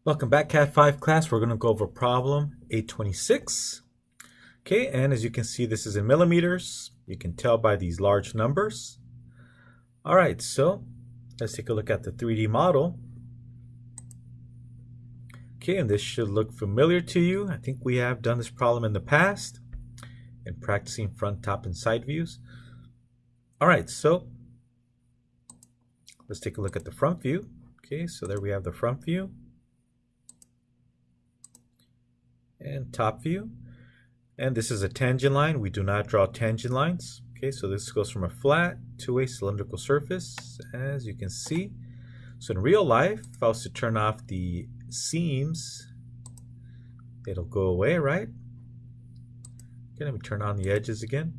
Welcome back, Cat 5 class. We're going to go over problem 826. Okay, and as you can see, this is in millimeters. You can tell by these large numbers. All right, so let's take a look at the 3D model. Okay, and this should look familiar to you. I think we have done this problem in the past in practicing front, top, and side views. All right, so let's take a look at the front view. Okay, so there we have the front view and top view. And this is a tangent line. We do not draw tangent lines. Okay, so this goes from a flat to a cylindrical surface, as you can see. So in real life, if I was to turn off the seams, it'll go away, right? Okay, let me turn on the edges again.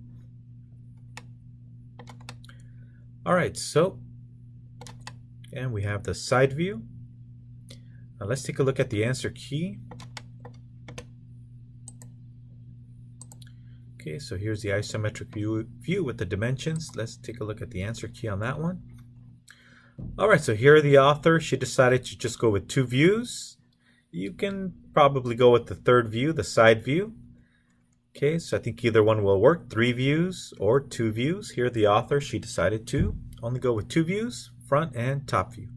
All right, so, and we have the side view. Now let's take a look at the answer key. Okay, so here's the isometric view with the dimensions. Let's take a look at the answer key on that one. All right, so here the author, she decided to just go with two views. You can probably go with the third view, the side view. Okay, so I think either one will work, 3 views or 2 views. Here the author, she decided to only go with 2 views, front and top view.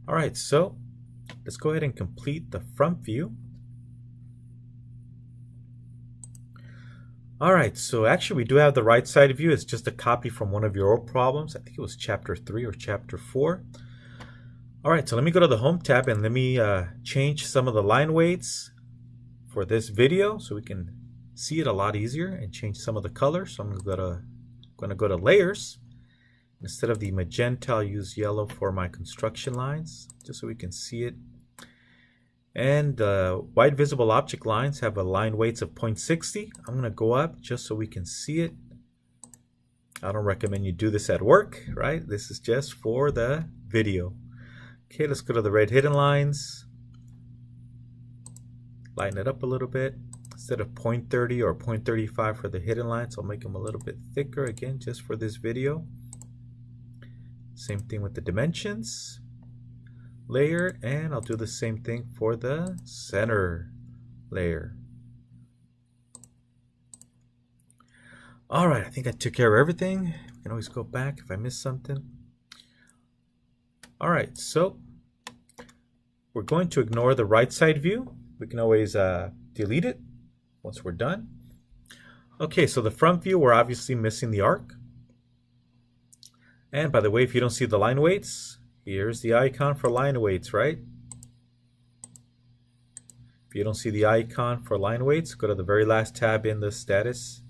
All right, so let's go ahead and complete the front view. All right, so actually we do have the right side view. It's just a copy from one of your old problems. I think it was chapter 3 or chapter 4. All right, so let me go to the home tab and let me change some of the line weights for this video so we can see it a lot easier and change some of the colors. So I'm going to go to layers. Instead of the magenta, I'll use yellow for my construction lines just so we can see it. And wide visible object lines have a line weights of 0.60. I'm going to go up just so we can see it. I don't recommend you do this at work, right? This is just for the video. Okay, let's go to the red hidden lines. Lighten it up a little bit. Instead of 0.30 or 0.35 for the hidden lines, I'll make them a little bit thicker again just for this video. Same thing with the dimensions. Layer, and I'll do the same thing for the center layer. All right, I think I took care of everything. I can always go back if I missed something. All right, so we're going to ignore the right side view. We can always delete it once we're done. Okay, so the front view, we're obviously missing the arc. And by the way, if you don't see the line weights, here's the icon for line weights, right? If you don't see the icon for line weights, go to the very last tab in the status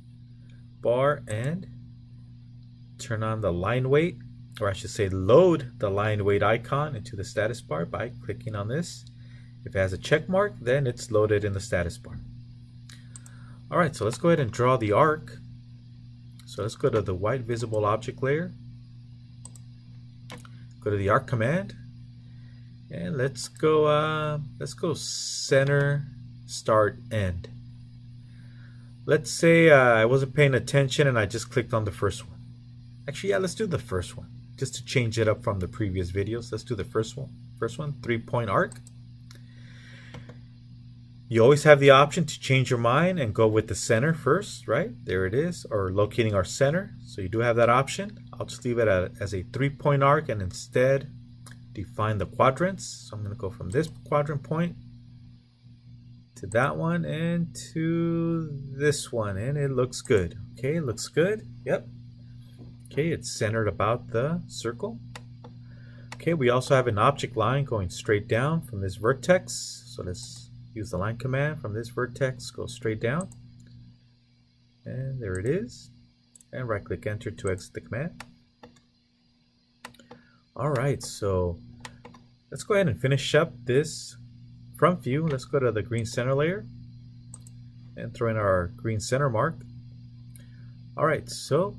bar and turn on the line weight, or I should say load the line weight icon into the status bar by clicking on this. If it has a check mark, then it's loaded in the status bar. All right, so let's go ahead and draw the arc. So let's go to the white visible object layer. Go to the arc command, and let's go center, start, end. Let's say I wasn't paying attention and I just clicked on the first one. Actually, yeah, let's do the first one just to change it up from the previous videos. Let's do the first one. First one, 3-point arc. You always have the option to change your mind and go with the center first, right? There it is, or locating our center. So you do have that option. I'll just leave it as a 3-point arc and instead define the quadrants. So I'm going to go from this quadrant point to that one and to this one, and it looks good. Okay, it looks good. Yep. Okay, it's centered about the circle. Okay, we also have an object line going straight down from this vertex. So let's use the line command from this vertex, go straight down. And there it is. And right click enter to exit the command. All right, so let's go ahead and finish up this front view. Let's go to the green center layer and throw in our green center mark. All right, so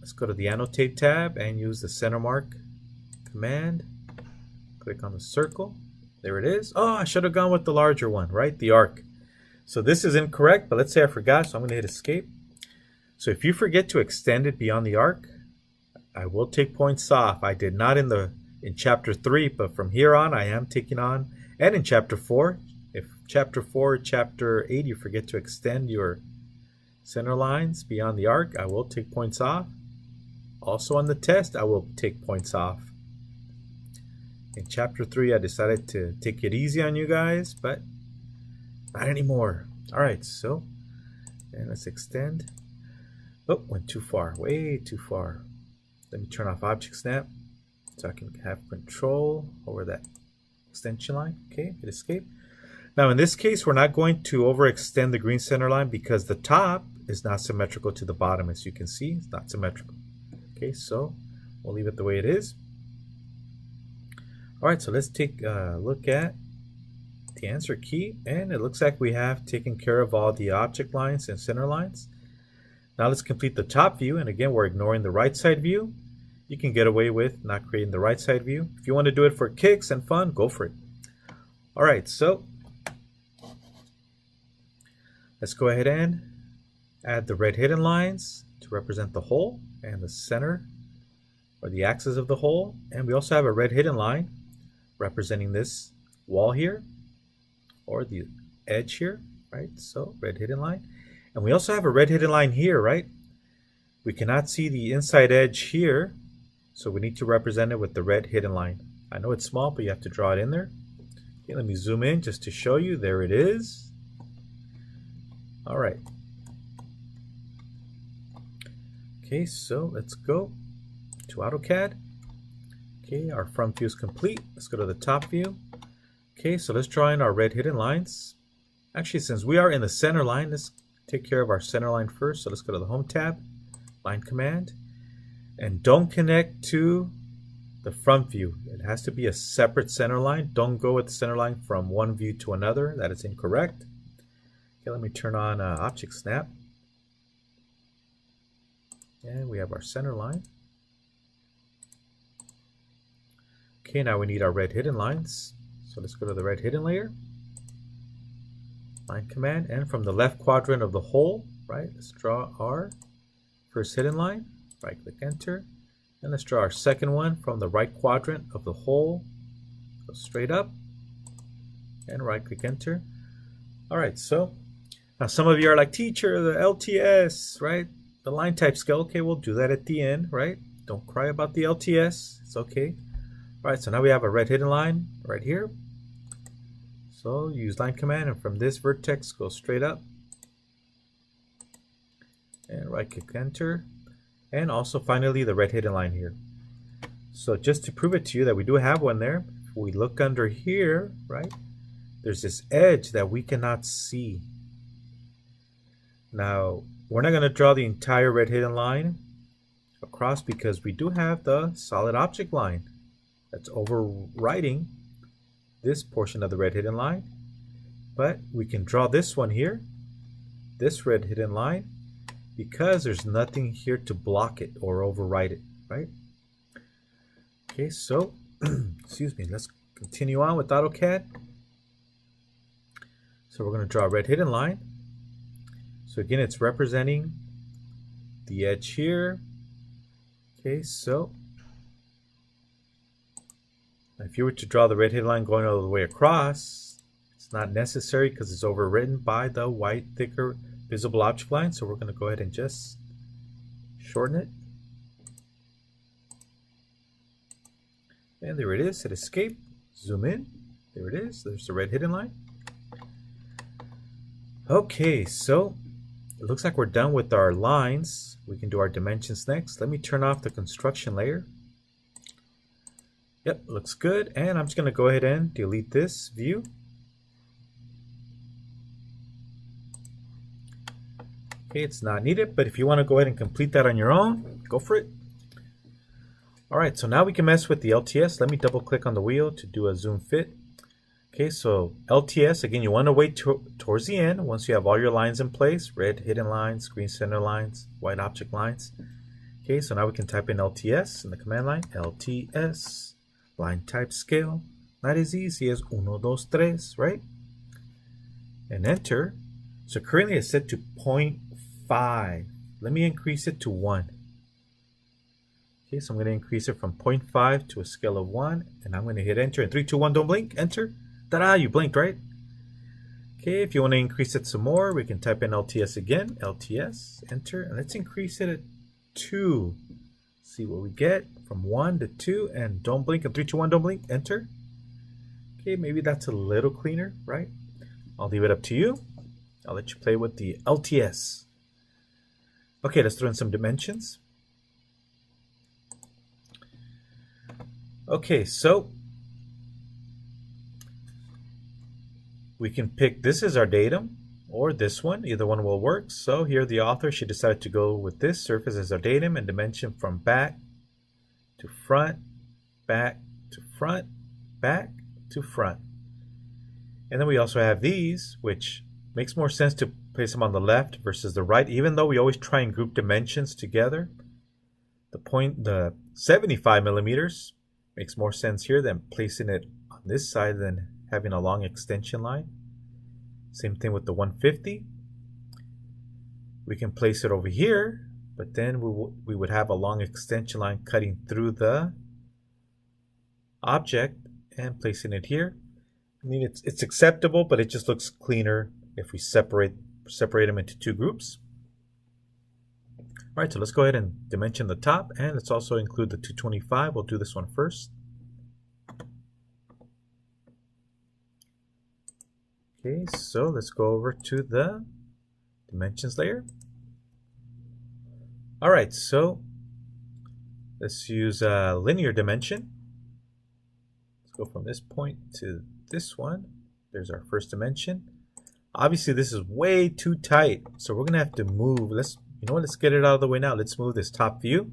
let's go to the annotate tab and use the center mark command. Click on the circle. There it is. Oh, I should have gone with the larger one, right? The arc. So this is incorrect, but let's say I forgot, so I'm going to hit escape. So if you forget to extend it beyond the arc, I will take points off. I did not in the in chapter 3, but from here on I am taking on, and in chapter 4, if chapter 4 or chapter 8 you forget to extend your center lines beyond the arc, I will take points off. Also on the test, I will take points off. In chapter 3, I decided to take it easy on you guys, but not anymore. All right, so, and let's extend. Oh, went too far, way too far. Let me turn off object snap so I can have control over that extension line. Okay, hit escape. Now in this case, we're not going to overextend the green center line because the top is not symmetrical to the bottom. As you can see, it's not symmetrical. Okay, so we'll leave it the way it is. All right, so let's take a look at the answer key, and it looks like we have taken care of all the object lines and center lines. Now let's complete the top view, and again, we're ignoring the right side view. You can get away with not creating the right side view. If you want to do it for kicks and fun, go for it. All right, so let's go ahead and add the red hidden lines to represent the hole and the center or the axis of the hole. And we also have a red hidden line representing this wall here or the edge here, right? So red hidden line. And we also have a red hidden line here, right? We cannot see the inside edge here, so we need to represent it with the red hidden line. I know it's small, but you have to draw it in there. Okay, let me zoom in just to show you. There it is. All right. Okay, so let's go to AutoCAD. Okay, our front view is complete. Let's go to the top view. Okay, so let's draw in our red hidden lines. Actually, since we are in the center line, let's take care of our center line first. So let's go to the Home tab, Line Command, and don't connect to the front view. It has to be a separate center line. Don't go with the center line from one view to another. That is incorrect. Okay, let me turn on Object Snap. And we have our center line. Okay, now we need our red hidden lines. So let's go to the red hidden layer. Line Command, and from the left quadrant of the hole, right, let's draw our first hidden line. Right click enter, and let's draw our second one from the right quadrant of the hole. Go straight up and right click enter. All right, so now some of you are like, teacher, the LTS, right, the line type scale. Okay, we'll do that at the end, right? Don't cry about the LTS, it's okay. All right, so now we have a red hidden line right here. So use Line Command, and from this vertex, go straight up and right click enter, and also finally the red hidden line here. So just to prove it to you that we do have one there, if we look under here, right, there's this edge that we cannot see. Now we're not going to draw the entire red hidden line across because we do have the solid object line that's overriding this portion of the red hidden line, but we can draw this one here, this red hidden line, because there's nothing here to block it or override it, right? Okay, so excuse me, let's continue on with AutoCAD. So we're going to draw a red hidden line. So again, it's representing the edge here. Okay, so if you were to draw the red hidden line going all the way across, it's not necessary because it's overwritten by the white, thicker, visible object line. So we're going to go ahead and just shorten it. And there it is. Hit escape. Zoom in. There it is. There's the red hidden line. Okay, so it looks like we're done with our lines. We can do our dimensions next. Let me turn off the construction layer. Yep, looks good. And I'm just going to go ahead and delete this view. Okay, it's not needed, but if you want to go ahead and complete that on your own, go for it. All right, so now we can mess with the LTS. Let me double click on the wheel to do a zoom fit. Okay, so LTS, again, you want to wait towards the end once you have all your lines in place, red hidden lines, green center lines, white object lines. Okay, so now we can type in LTS in the command line, LTS, line type scale, not as easy as 1, 2, 3, right? And enter. So currently it's set to 0.5. Let me increase it to 1. Okay, so I'm going to increase it from 0.5 to a scale of 1, and I'm going to hit enter. In 3, 2, 1, don't blink, enter. Ta-da, you blinked, right? Okay, if you want to increase it some more, we can type in LTS again, LTS, enter, and let's increase it at 2. See what we get from 1 to 2, and don't blink, in 3, 2, 1, don't blink, enter. Okay, maybe that's a little cleaner, right? I'll leave it up to you. I'll let you play with the LTS. Okay, let's throw in some dimensions. Okay, so we can pick this as our datum or this one. Either one will work. So here the author, she decided to go with this surface as our datum and dimension from back to front, back to front, back to front. And then we also have these, which makes more sense to place them on the left versus the right, even though we always try and group dimensions together. The 75 millimeters makes more sense here than placing it on this side than having a long extension line. Same thing with the 150. We can place it over here, but then we would have a long extension line cutting through the object and placing it here. I mean, it's acceptable, but it just looks cleaner if we separate them into two groups. All right, so let's go ahead and dimension the top, and let's also include the 225. We'll do this one first. Okay, so let's go over to the dimensions layer. All right, so let's use a linear dimension. Let's go from this point to this one. There's our first dimension. Obviously, this is way too tight, so we're gonna have to move. Let's get it out of the way now. Let's move this top view.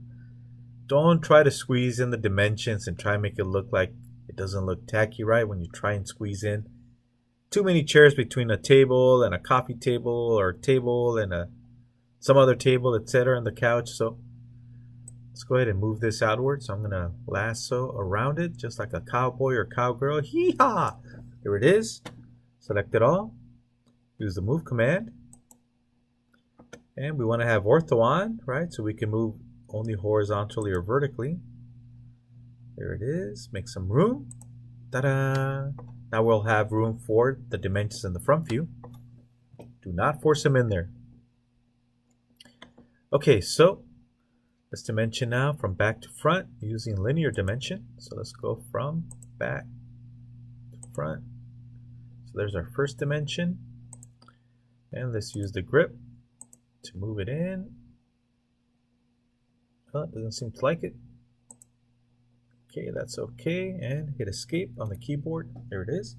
Don't try to squeeze in the dimensions and try and make it look like it doesn't look tacky, right? When you try and squeeze in too many chairs between a table and a coffee table, or a table and some other table, etc., and the couch. So let's go ahead and move this outward. So I'm gonna lasso around it just like a cowboy or cowgirl. Hee-haw! There it is. Select it all. Use the move command. And we want to have ortho on, right? So we can move only horizontally or vertically. There it is. Make some room. Ta-da! Now we'll have room for the dimensions in the front view. Do not force them in there. Okay, so let's dimension now from back to front using linear dimension. So let's go from back to front. So there's our first dimension. And let's use the grip to move it in. Oh, it doesn't seem to like it. Okay, that's okay. And hit escape on the keyboard. There it is.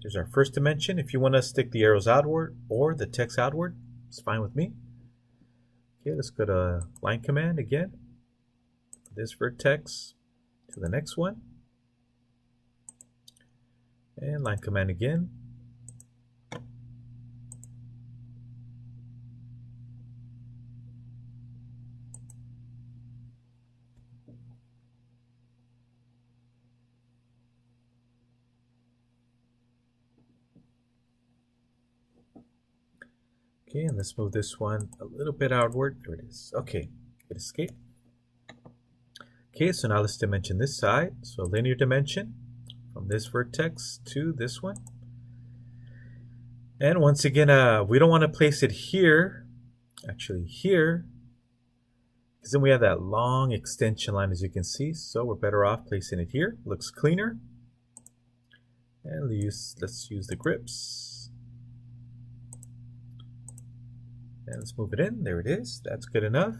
There's our first dimension. If you want to stick the arrows outward or the text outward, it's fine with me. Okay, let's go to line command again. This vertex to the next one. And line command again. Okay, and let's move this one a little bit outward. There it is. Okay, hit escape. Okay, so now let's dimension this side. So linear dimension from this vertex to this one. And once again, we don't want to place it here, actually here, because then we have that long extension line, as you can see. So we're better off placing it here. Looks cleaner. And let's use the grips. And let's move it in. There it is. That's good enough.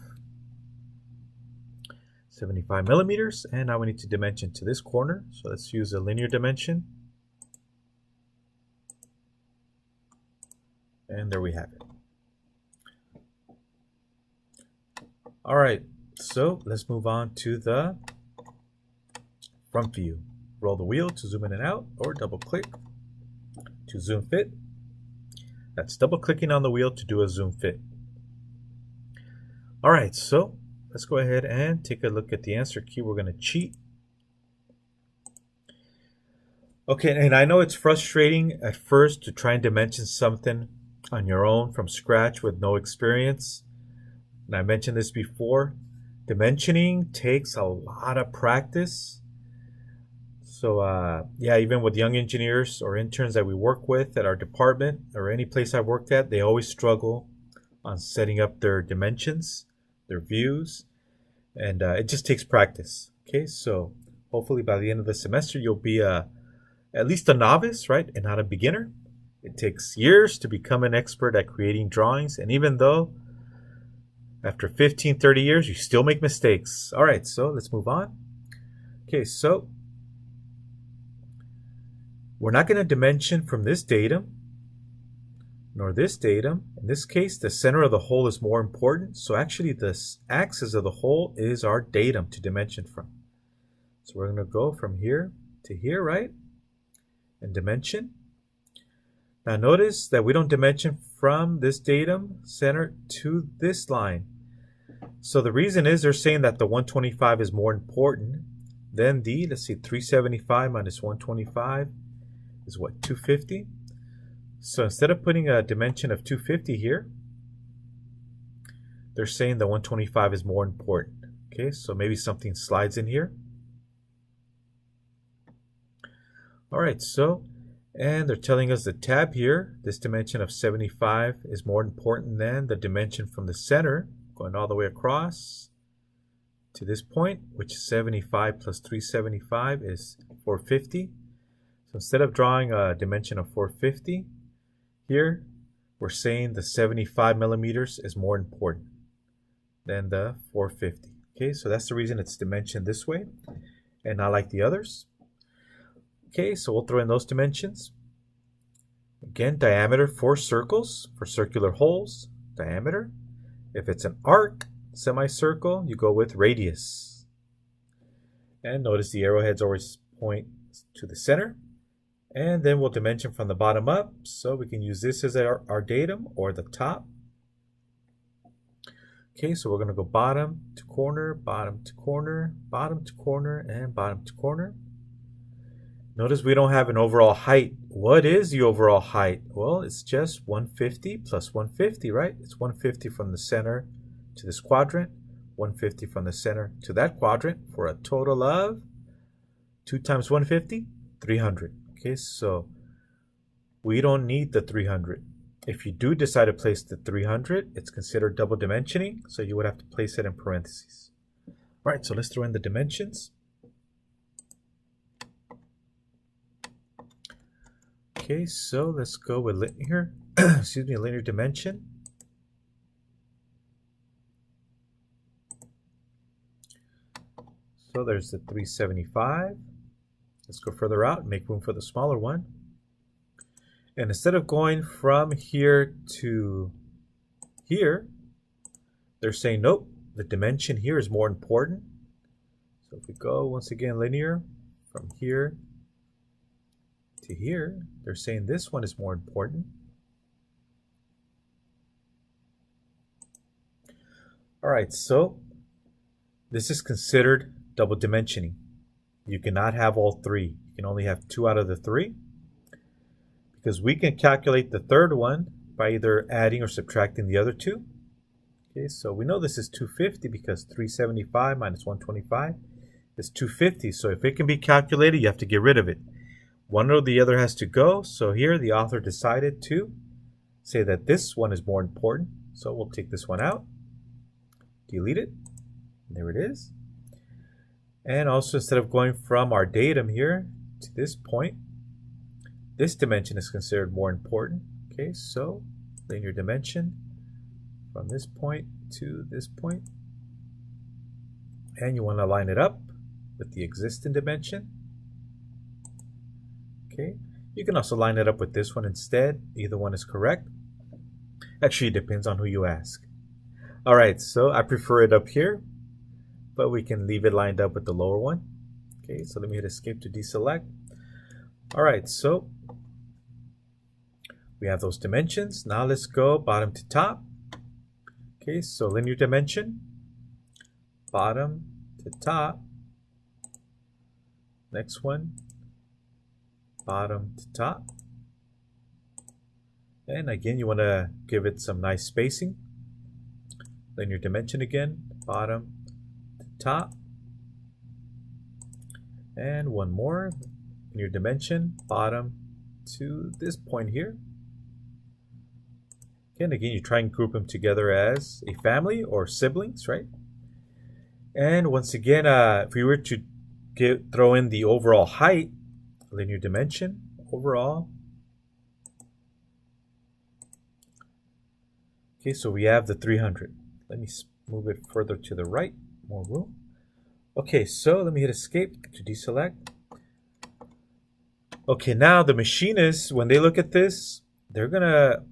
75 millimeters. And now we need to dimension to this corner. So let's use a linear dimension. And there we have it. All right. So let's move on to the front view. Roll the wheel to zoom in and out, or double click to zoom fit. That's double clicking on the wheel to do a zoom fit. All right, so let's go ahead and take a look at the answer key. We're going to cheat. Okay, and I know it's frustrating at first to try and dimension something on your own from scratch with no experience. And I mentioned this before, Dimensioning takes a lot of practice. So yeah, even with young engineers or interns that we work with at our department or any place I've worked at, they always struggle on setting up their dimensions, their views, and it just takes practice. Okay, so hopefully by the end of the semester you'll be at least a novice, right, and not a beginner. It takes years to become an expert at creating drawings, and even though after 15, 30 years you still make mistakes. All right, so let's move on. Okay, so we're not going to dimension from this datum nor this datum. In this case, the center of the hole is more important. So actually, this axis of the hole is our datum to dimension from. So we're going to go from here to here, right? And dimension. Now notice that we don't dimension from this datum center to this line. So the reason is they're saying that the 125 is more important than the, let's see, 375 minus 125 is what, 250? So instead of putting a dimension of 250 here, they're saying the 125 is more important. Okay, so maybe something slides in here. All right, so, and they're telling us the tab here, this dimension of 75 is more important than the dimension from the center, going all the way across to this point, which is 75 plus 375 is 450. So instead of drawing a dimension of 450, here we're saying the 75 millimeters is more important than the 450. Okay, so that's the reason it's dimensioned this way and not like the others. Okay, so we'll throw in those dimensions. Again, diameter for circles, for circular holes, diameter. If it's an arc, semicircle, you go with radius. And notice the arrowheads always point to the center. And then we'll dimension from the bottom up. So we can use this as our datum or the top. Okay, so we're going to go bottom to corner, bottom to corner, bottom to corner, and bottom to corner. Notice we don't have an overall height. What is the overall height? Well, it's just 150 plus 150, right? It's 150 from the center to this quadrant, 150 from the center to that quadrant for a total of 2 times 150, 300. Okay, so we don't need the 300. If you do decide to place the 300, it's considered double dimensioning, so you would have to place it in parentheses. All right, so let's throw in the dimensions. Okay, so let's go with linear, excuse me, linear dimension. So there's the 375. Let's go further out and make room for the smaller one. And instead of going from here to here, they're saying, nope, the dimension here is more important. So if we go, once again, linear, from here to here, they're saying this one is more important. All right, so this is considered double dimensioning. You cannot have all three. You can only have 2 out of the 3. Because we can calculate the third one by either adding or subtracting the other 2. Okay, so we know this is 250 because 375 minus 125 is 250. So if it can be calculated, you have to get rid of it. One or the other has to go. So here the author decided to say that this one is more important. So we'll take this one out, delete it. There it is. And also, instead of going from our datum here to this point, this dimension is considered more important. Okay, so linear dimension from this point to this point. And you want to line it up with the existing dimension. Okay, you can also line it up with this one instead. Either one is correct. Actually, it depends on who you ask. All right, so I prefer it up here, but we can leave it lined up with the lower one. Okay, so let me hit escape to deselect. All right, so we have those dimensions. Now let's go bottom to top. Okay, so linear dimension, bottom to top. Next one, bottom to top. And again, you want to give it some nice spacing. Linear dimension again, bottom top. And one more linear dimension, bottom to this point here. Okay, and again, you try and group them together as a family or siblings, right? And once again, if we were to throw in the overall height, linear dimension, overall. Okay, so we have the 300. Let me move it further to the right, more room. Okay, so let me hit escape to deselect. Okay, now the machinists, when they look at this, they're gonna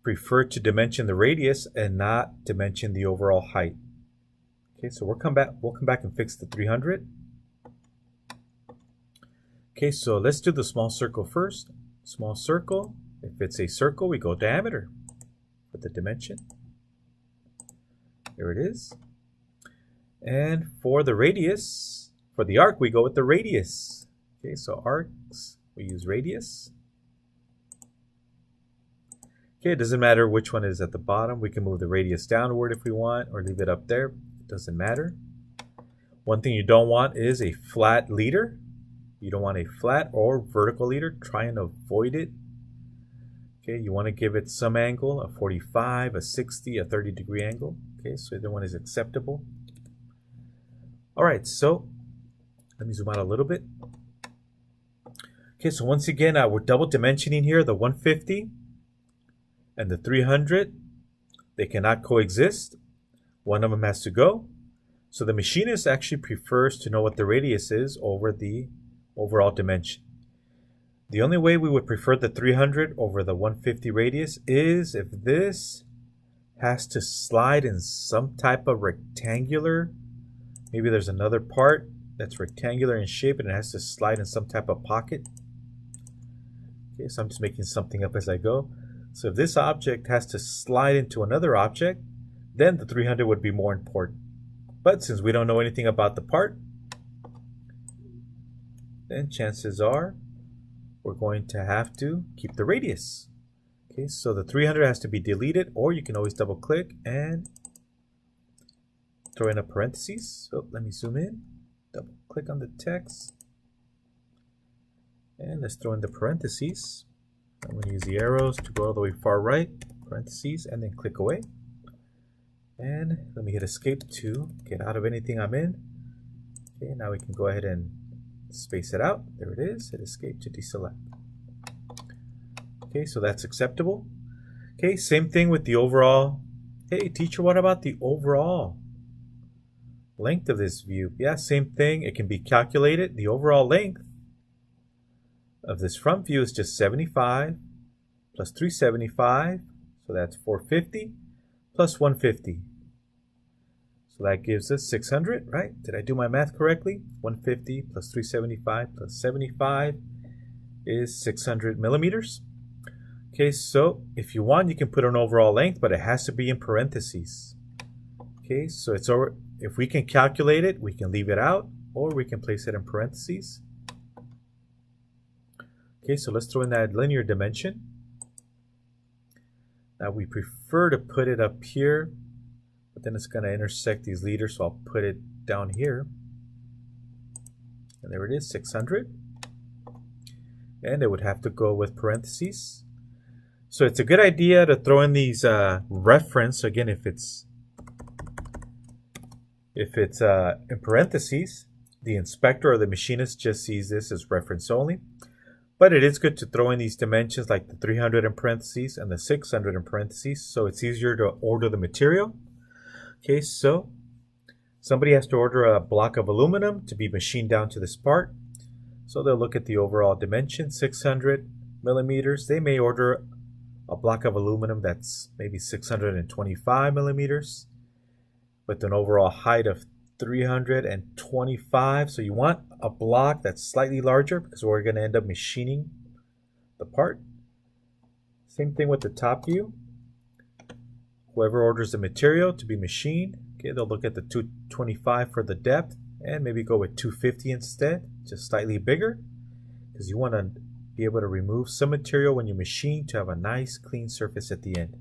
prefer to dimension the radius and not dimension the overall height. Okay, so we'll come back and fix the 300. Okay, so let's do the small circle first. Small circle, if it's a circle, we go diameter with the dimension. There it is. And for the radius, for the arc, we go with the radius. Okay, so arcs, we use radius. Okay, it doesn't matter which one is at the bottom. We can move the radius downward if we want, or leave it up there. It doesn't matter. One thing you don't want is a flat leader. You don't want a flat or vertical leader. Try and avoid it. Okay, you want to give it some angle, a 45, a 60, a 30-degree angle. Okay, so either one is acceptable. All right, so let me zoom out a little bit. Okay, so once again, we're double dimensioning here, the 150 and the 300. They cannot coexist. One of them has to go. So the machinist actually prefers to know what the radius is over the overall dimension. The only way we would prefer the 300 over the 150 radius is if this has to slide in some type of rectangular. Maybe there's another part that's rectangular in shape and it has to slide in some type of pocket. Okay, so I'm just making something up as I go. So if this object has to slide into another object, then the 300 would be more important. But since we don't know anything about the part, then chances are we're going to have to keep the radius. Okay, so the 300 has to be deleted, or you can always double click and throw in a parentheses. So let me zoom in, double click on the text, and let's throw in the parentheses. I'm going to use the arrows to go all the way far right, parentheses, and then click away. And let me hit escape to get out of anything I'm in. Okay, now we can go ahead and space it out. There it is. Hit escape to deselect. Okay, so that's acceptable. Okay, same thing with the overall. Hey, teacher, what about the overall length of this view? Yeah, same thing. It can be calculated. The overall length of this front view is just 75 plus 375. So that's 450 plus 150. So that gives us 600, right? Did I do my math correctly? 150 plus 375 plus 75 is 600 millimeters. Okay, so if you want, you can put an overall length, but it has to be in parentheses. Okay, so it's over. If we can calculate it, we can leave it out, or we can place it in parentheses. Okay, so let's throw in that linear dimension. Now we prefer to put it up here, but then it's going to intersect these leaders, so I'll put it down here. And there it is, 600. And it would have to go with parentheses. So it's a good idea to throw in these reference. Again, if it's in parentheses, the inspector or the machinist just sees this as reference only. But it is good to throw in these dimensions like the 300 in parentheses and the 600 in parentheses, so it's easier to order the material. Okay, so somebody has to order a block of aluminum to be machined down to this part. So they'll look at the overall dimension, 600 millimeters. They may order a block of aluminum that's maybe 625 millimeters with an overall height of 325. So you want a block that's slightly larger because we're going to end up machining the part. Same thing with the top view. Whoever orders the material to be machined, okay, they'll look at the 225 for the depth and maybe go with 250 instead, just slightly bigger, because you want to be able to remove some material when you machine to have a nice clean surface at the end.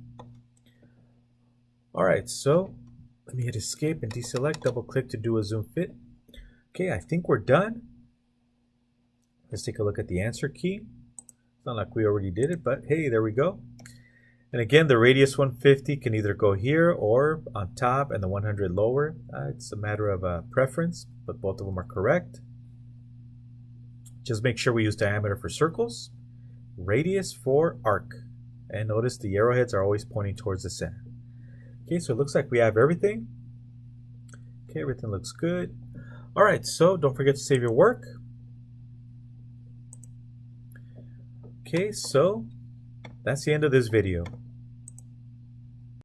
All right, so Let me hit escape and deselect, double click to do a zoom fit. Okay, I think we're done. Let's take a look at the answer key. It's not like we already did it, but hey, there we go. And again, the radius 150 can either go here or on top and the 100 lower. It's a matter of preference, but both of them are correct. Just make sure we use diameter for circles, radius for arc. And notice the arrowheads are always pointing towards the center. Okay, so it looks like we have everything. Okay, everything looks good. All right, so don't forget to save your work. Okay, so that's the end of this video.